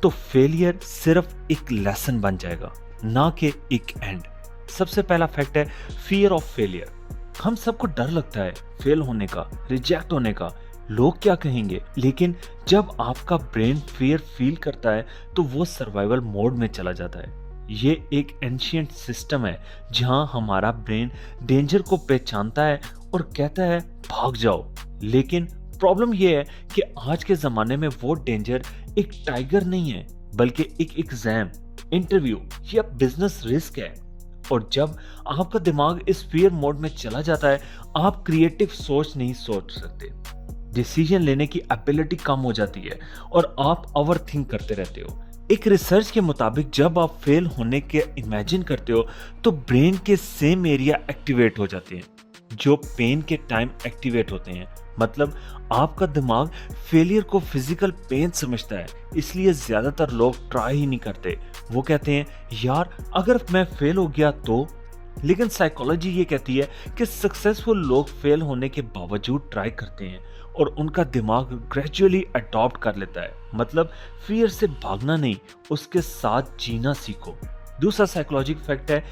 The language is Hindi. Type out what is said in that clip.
तो फेलियर सिर्फ एक लेसन बन जाएगा, ना कि एक एंड। सबसे पहला फैक्ट है फियर ऑफ फेलियर। हम सबको डर लगता है फेल होने का, रिजेक्ट होने का, लोग क्या कहेंगे। लेकिन जब आपका ब्रेन फियर फील करता है तो वो सर्वाइवल मोड में चला जाता है। ये एक एंशिएंट सिस्टम है जहां हमारा ब्रेन डेंजर को पहचानता है और कहता है भाग जाओ। लेकिन प्रॉब्लम ये है कि आज के जमाने में वो डेंजर एक टाइगर नहीं है, बल्कि एक एग्जाम, इंटरव्यू या बिजनेस रिस्क है। और जब आपका दिमाग इस फियर मोड में चला जाता है, आप क्रिएटिव सोच नहीं सोच सकते, डिसीजन लेने की एबिलिटी कम हो जाती है और आप ओवर थिंक करते रहते हो। एक रिसर्च के मुताबिक जब आप फेल होने के इमेजिन करते हो तो ब्रेन के सेम एरिया एक्टिवेट हो जाते हैं जो पेन के टाइम एक्टिवेट होते हैं। मतलब आपका दिमाग फेलियर को फिजिकल पेन समझता है, इसलिए ज्यादातर लोग ट्राई ही नहीं करते। वो कहते हैं यार अगर मैं फेल हो गया तो। लेकिन साइकोलॉजी ये कहती है कि सक्सेसफुल लोग फेल होने के बावजूद ट्राई करते हैं और उनका दिमाग ग्रेजुअली अडॉप्ट कर लेता है। मतलब फियर से भागना नहीं, उसके साथ जीना सीखो। दूसरा साइकोलॉजिकल फैक्ट है